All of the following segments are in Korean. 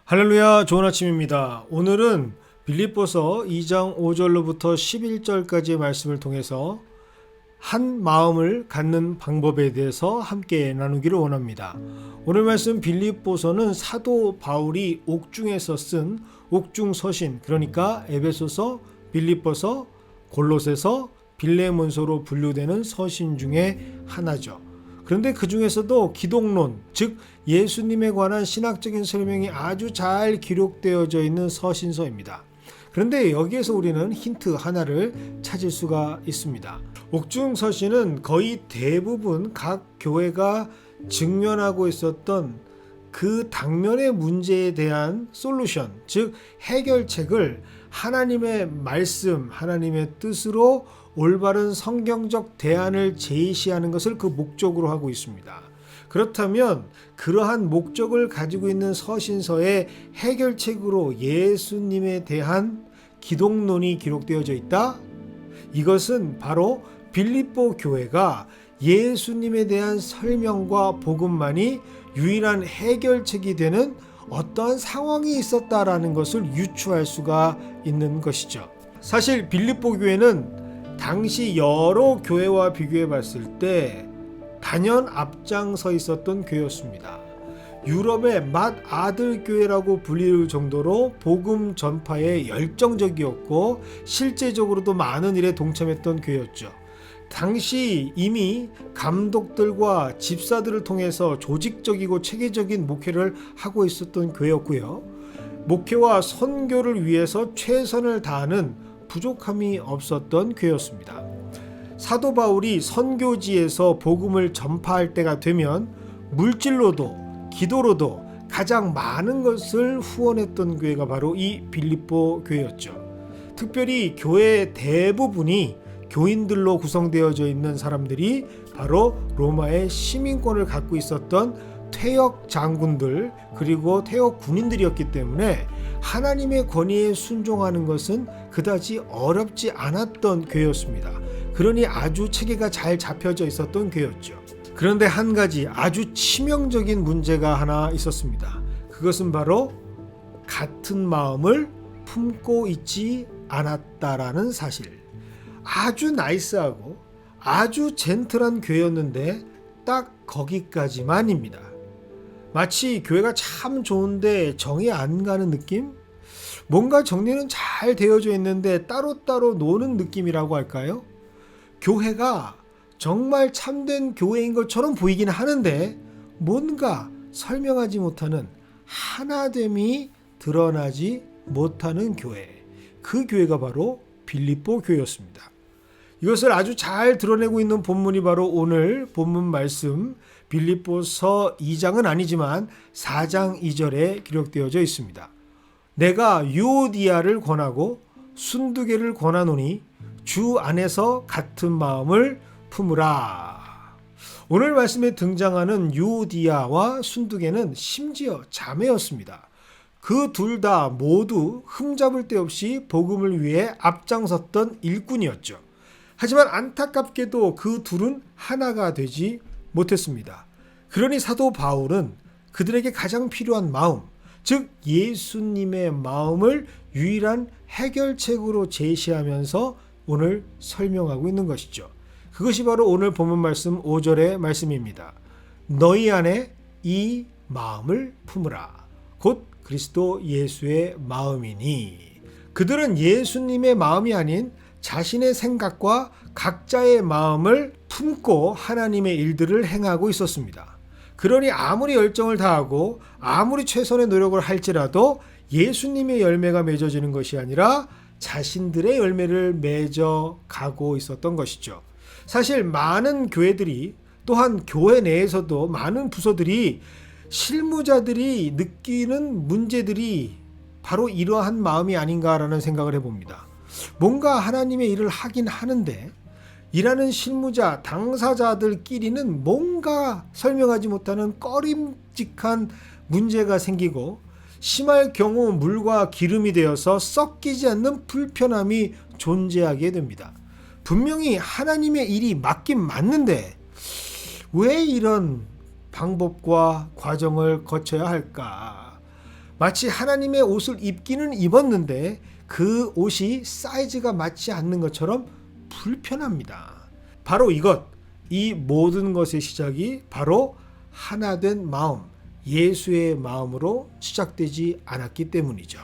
할렐루야, 좋은 아침입니다. 오늘은 빌립보서 2장 5절로부터 11절까지의 말씀을 통해서 한 마음을 갖는 방법에 대해서 함께 나누기를 원합니다. 오늘 말씀 빌립보서는 사도 바울이 옥중에서 쓴 옥중서신, 그러니까 에베소서, 빌립보서, 골로새서, 빌레몬서로 분류되는 서신 중에 하나죠. 그런데 그 중에서도 기독론, 즉 예수님에 관한 신학적인 설명이 아주 잘 기록되어져 있는 서신서입니다. 그런데 여기에서 우리는 힌트 하나를 찾을 수가 있습니다. 옥중서신은 거의 대부분 각 교회가 직면하고 있었던 그 당면의 문제에 대한 솔루션, 즉 해결책을 하나님의 말씀, 하나님의 뜻으로 올바른 성경적 대안을 제시하는 것을 그 목적으로 하고 있습니다. 그렇다면 그러한 목적을 가지고 있는 서신서의 해결책으로 예수님에 대한 기독론이 기록되어져 있다? 이것은 바로 빌립보 교회가 예수님에 대한 설명과 복음만이 유일한 해결책이 되는 어떠한 상황이 있었다라는 것을 유추할 수가 있는 것이죠. 사실 빌립보 교회는 당시 여러 교회와 비교해 봤을 때 단연 앞장서 있었던 교회였습니다. 유럽의 맏아들 교회라고 불릴 정도로 복음 전파에 열정적이었고 실제적으로도 많은 일에 동참했던 교회였죠. 당시 이미 감독들과 집사들을 통해서 조직적이고 체계적인 목회를 하고 있었던 교회였고요. 목회와 선교를 위해서 최선을 다하는 부족함이 없었던 교회였습니다. 사도 바울이 선교지에서 복음을 전파할 때가 되면 물질로도 기도로도 가장 많은 것을 후원했던 교회가 바로 이 빌립보 교회였죠. 특별히 교회 대부분이 교인들로 구성되어져 있는 사람들이 바로 로마의 시민권을 갖고 있었던 퇴역 장군들 그리고 퇴역 군인들이었기 때문에 하나님의 권위에 순종하는 것은 그다지 어렵지 않았던 교회였습니다. 그러니 아주 체계가 잘 잡혀져 있었던 교회였죠. 그런데 한 가지 아주 치명적인 문제가 하나 있었습니다. 그것은 바로 같은 마음을 품고 있지 않았다라는 사실. 아주 나이스하고 아주 젠틀한 교회였는데 딱 거기까지만입니다. 마치 교회가 참 좋은데 정이 안 가는 느낌? 뭔가 정리는 잘 되어져 있는데 따로따로 노는 느낌이라고 할까요? 교회가 정말 참된 교회인 것처럼 보이긴 하는데 뭔가 설명하지 못하는 하나됨이 드러나지 못하는 교회. 그 교회가 바로 빌립보 교회였습니다. 이것을 아주 잘 드러내고 있는 본문이 바로 오늘 본문 말씀 빌립보서 2장은 아니지만 4장 2절에 기록되어져 있습니다. 내가 유오디아를 권하고 순두개를 권하노니 주 안에서 같은 마음을 품으라. 오늘 말씀에 등장하는 유오디아와 순두개는 심지어 자매였습니다. 그 둘 다 모두 흠잡을 데 없이 복음을 위해 앞장섰던 일꾼이었죠. 하지만 안타깝게도 그 둘은 하나가 되지 못했습니다. 그러니 사도 바울은 그들에게 가장 필요한 마음, 즉 예수님의 마음을 유일한 해결책으로 제시하면서 오늘 설명하고 있는 것이죠. 그것이 바로 오늘 본문 말씀 5절의 말씀입니다. 너희 안에 이 마음을 품으라. 곧 그리스도 예수의 마음이니. 그들은 예수님의 마음이 아닌 자신의 생각과 각자의 마음을 품고 하나님의 일들을 행하고 있었습니다. 그러니 아무리 열정을 다하고 아무리 최선의 노력을 할지라도 예수님의 열매가 맺어지는 것이 아니라 자신들의 열매를 맺어가고 있었던 것이죠. 사실 많은 교회들이 또한 교회 내에서도 많은 부서들이 실무자들이 느끼는 문제들이 바로 이러한 마음이 아닌가라는 생각을 해봅니다. 뭔가 하나님의 일을 하긴 하는데 일하는 실무자, 당사자들끼리는 뭔가 설명하지 못하는 꺼림직한 문제가 생기고 심할 경우 물과 기름이 되어서 섞이지 않는 불편함이 존재하게 됩니다. 분명히 하나님의 일이 맞긴 맞는데 왜 이런 방법과 과정을 거쳐야 할까? 마치 하나님의 옷을 입기는 입었는데 그 옷이 사이즈가 맞지 않는 것처럼 불편합니다. 바로 이 모든 것의 시작이 바로 하나된 마음, 예수의 마음으로 시작되지 않았기 때문이죠.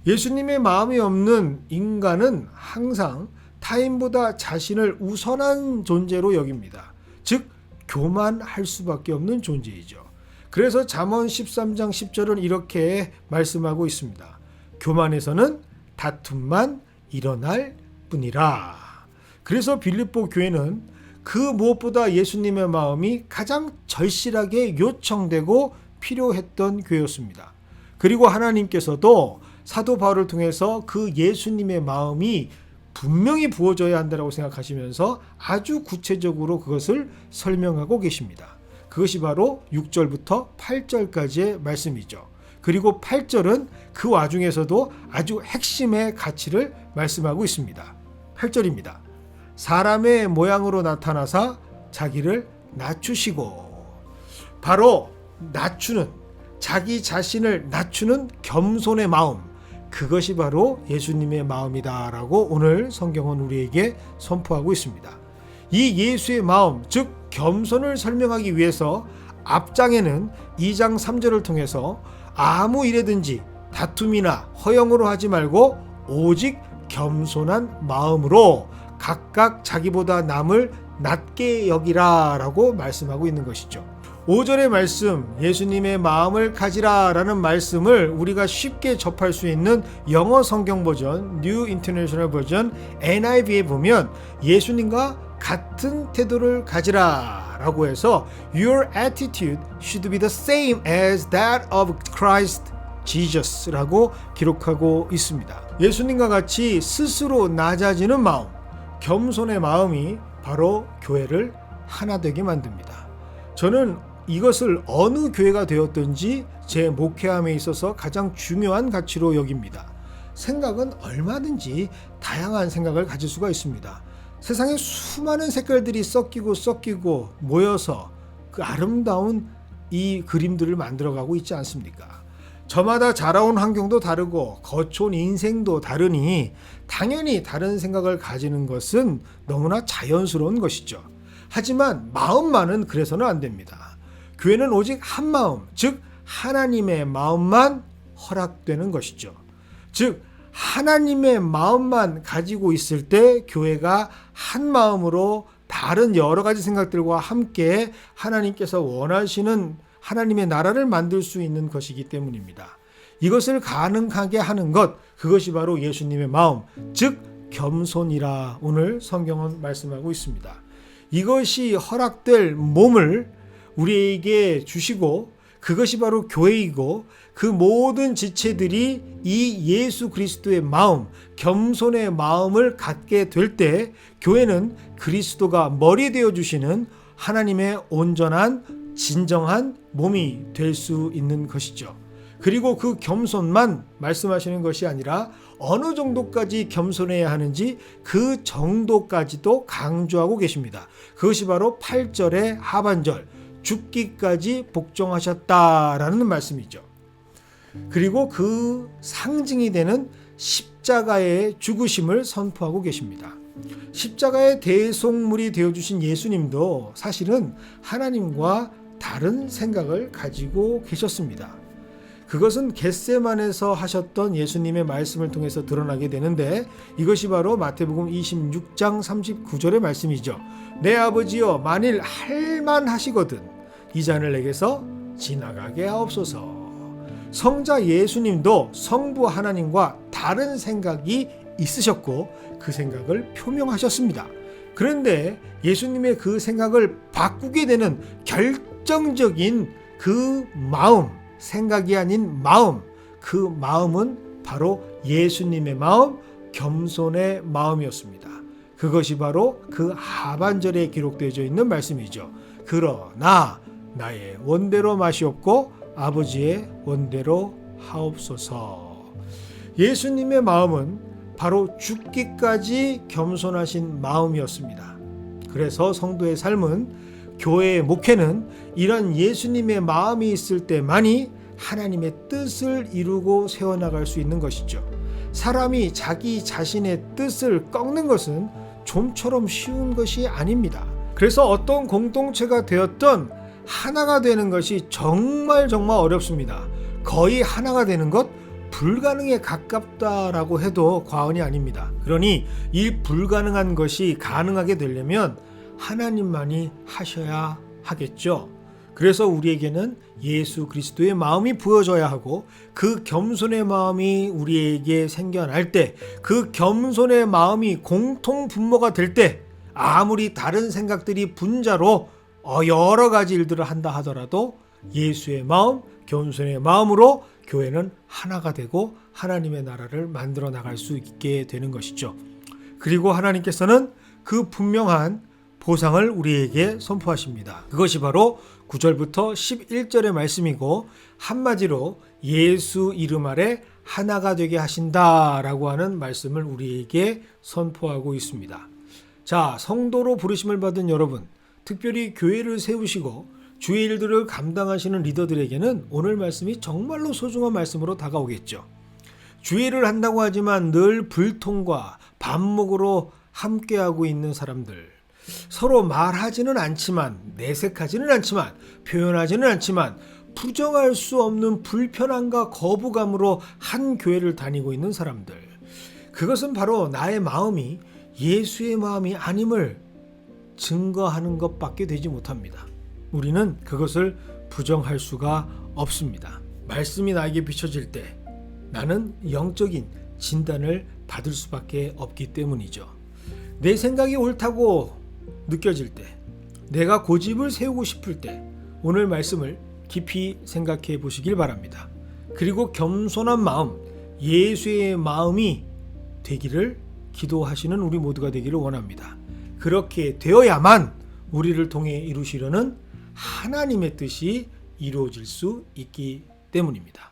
예수님의 마음이 없는 인간은 항상 타인보다 자신을 우선한 존재로 여깁니다. 즉 교만할 수밖에 없는 존재이죠. 그래서 잠언 13장 10절은 이렇게 말씀하고 있습니다. 교만에서는 다툼만 일어날 뿐이라. 그래서 빌립보 교회는 그 무엇보다 예수님의 마음이 가장 절실하게 요청되고 필요했던 교회였습니다. 그리고 하나님께서도 사도 바울을 통해서 그 예수님의 마음이 분명히 부어져야 한다고 생각하시면서 아주 구체적으로 그것을 설명하고 계십니다. 그것이 바로 6절부터 8절까지의 말씀이죠. 그리고 8절은 그 와중에서도 아주 핵심의 가치를 말씀하고 있습니다. 8절입니다. 사람의 모양으로 나타나사 자기를 낮추시고. 바로 낮추는, 자기 자신을 낮추는 겸손의 마음, 그것이 바로 예수님의 마음이다라고 오늘 성경은 우리에게 선포하고 있습니다. 이 예수의 마음, 즉 겸손을 설명하기 위해서 앞장에는 2장 3절을 통해서 아무 일에든지 다툼이나 허영으로 하지 말고 오직 겸손한 마음으로 각각 자기보다 남을 낮게 여기라 라고 말씀하고 있는 것이죠. 5절의 말씀, 예수님의 마음을 가지라 라는 말씀을 우리가 쉽게 접할 수 있는 영어 성경 버전, New International Version, NIV에 보면 예수님과 같은 태도를 가지라 라고 해서 Your attitude should be the same as that of Christ Jesus 라고 기록하고 있습니다. 예수님과 같이 스스로 낮아지는 마음, 겸손의 마음이 바로 교회를 하나 되게 만듭니다. 저는 이것을 어느 교회가 되었든지 제 목회함에 있어서 가장 중요한 가치로 여깁니다. 생각은 얼마든지 다양한 생각을 가질 수가 있습니다. 세상에 수많은 색깔들이 섞이고 모여서 그 아름다운 이 그림들을 만들어가고 있지 않습니까? 저마다 자라온 환경도 다르고 거쳐온 인생도 다르니 당연히 다른 생각을 가지는 것은 너무나 자연스러운 것이죠. 하지만 마음만은 그래서는 안 됩니다. 교회는 오직 한 마음, 즉 하나님의 마음만 허락되는 것이죠. 즉 하나님의 마음만 가지고 있을 때 교회가 한 마음으로 다른 여러 가지 생각들과 함께 하나님께서 원하시는 하나님의 나라를 만들 수 있는 것이기 때문입니다. 이것을 가능하게 하는 것, 그것이 바로 예수님의 마음, 즉 겸손이라 오늘 성경은 말씀하고 있습니다. 이것이 허락될 몸을 우리에게 주시고 그것이 바로 교회이고 그 모든 지체들이 이 예수 그리스도의 마음, 겸손의 마음을 갖게 될 때 교회는 그리스도가 머리 되어 주시는 하나님의 온전한 진정한 몸이 될 수 있는 것이죠. 그리고 그 겸손만 말씀하시는 것이 아니라 어느 정도까지 겸손해야 하는지 그 정도까지도 강조하고 계십니다. 그것이 바로 8절의 하반절, 죽기까지 복종하셨다라는 말씀이죠. 그리고 그 상징이 되는 십자가의 죽으심을 선포하고 계십니다. 십자가의 대속물이 되어주신 예수님도 사실은 하나님과 다른 생각을 가지고 계셨습니다. 그것은 겟세만에서 하셨던 예수님의 말씀을 통해서 드러나게 되는데 이것이 바로 마태복음 26장 39절의 말씀이죠. 내 아버지여 만일 할만하시거든 이 잔을 내게서 지나가게 하옵소서. 성자 예수님도 성부 하나님과 다른 생각이 있으셨고 그 생각을 표명하셨습니다. 그런데 예수님의 그 생각을 바꾸게 되는 결정적인 그 마음, 생각이 아닌 마음, 그 마음은 바로 예수님의 마음, 겸손의 마음이었습니다. 그것이 바로 그 하반절에 기록되어 있는 말씀이죠. 그러나 나의 원대로 마시옵고 아버지의 원대로 하옵소서. 예수님의 마음은 바로 죽기까지 겸손하신 마음이었습니다. 그래서 성도의 삶은 교회의 목회는 이런 예수님의 마음이 있을 때만이 하나님의 뜻을 이루고 세워나갈 수 있는 것이죠. 사람이 자기 자신의 뜻을 꺾는 것은 좀처럼 쉬운 것이 아닙니다. 그래서 어떤 공동체가 되었던 하나가 되는 것이 정말 어렵습니다. 거의 하나가 되는 것 불가능에 가깝다라고 해도 과언이 아닙니다. 그러니 이 불가능한 것이 가능하게 되려면 하나님만이 하셔야 하겠죠. 그래서 우리에게는 예수 그리스도의 마음이 부어져야 하고 그 겸손의 마음이 우리에게 생겨날 때, 그 겸손의 마음이 공통 분모가 될 때, 아무리 다른 생각들이 분자로 여러 가지 일들을 한다 하더라도 예수의 마음, 겸손의 마음으로 교회는 하나가 되고 하나님의 나라를 만들어 나갈 수 있게 되는 것이죠. 그리고 하나님께서는 그 분명한 보상을 우리에게 선포하십니다. 그것이 바로 9절부터 11절의 말씀이고, 한마디로 예수 이름 아래 하나가 되게 하신다라고 하는 말씀을 우리에게 선포하고 있습니다. 자, 성도로 부르심을 받은 여러분, 특별히 교회를 세우시고 주의 일들을 감당하시는 리더들에게는 오늘 말씀이 정말로 소중한 말씀으로 다가오겠죠. 주의를 한다고 하지만 늘 불통과 반목으로 함께하고 있는 사람들, 서로 말하지는 않지만, 내색하지는 않지만, 표현하지는 않지만 부정할 수 없는 불편함과 거부감으로 한 교회를 다니고 있는 사람들, 그것은 바로 나의 마음이 예수의 마음이 아님을 증거하는 것밖에 되지 못합니다. 우리는 그것을 부정할 수가 없습니다. 말씀이 나에게 비춰질 때 나는 영적인 진단을 받을 수밖에 없기 때문이죠. 내 생각이 옳다고 느껴질 때, 내가 고집을 세우고 싶을 때 오늘 말씀을 깊이 생각해 보시길 바랍니다. 그리고 겸손한 마음, 예수의 마음이 되기를 기도하시는 우리 모두가 되기를 원합니다. 그렇게 되어야만 우리를 통해 이루시려는 하나님의 뜻이 이루어질 수 있기 때문입니다.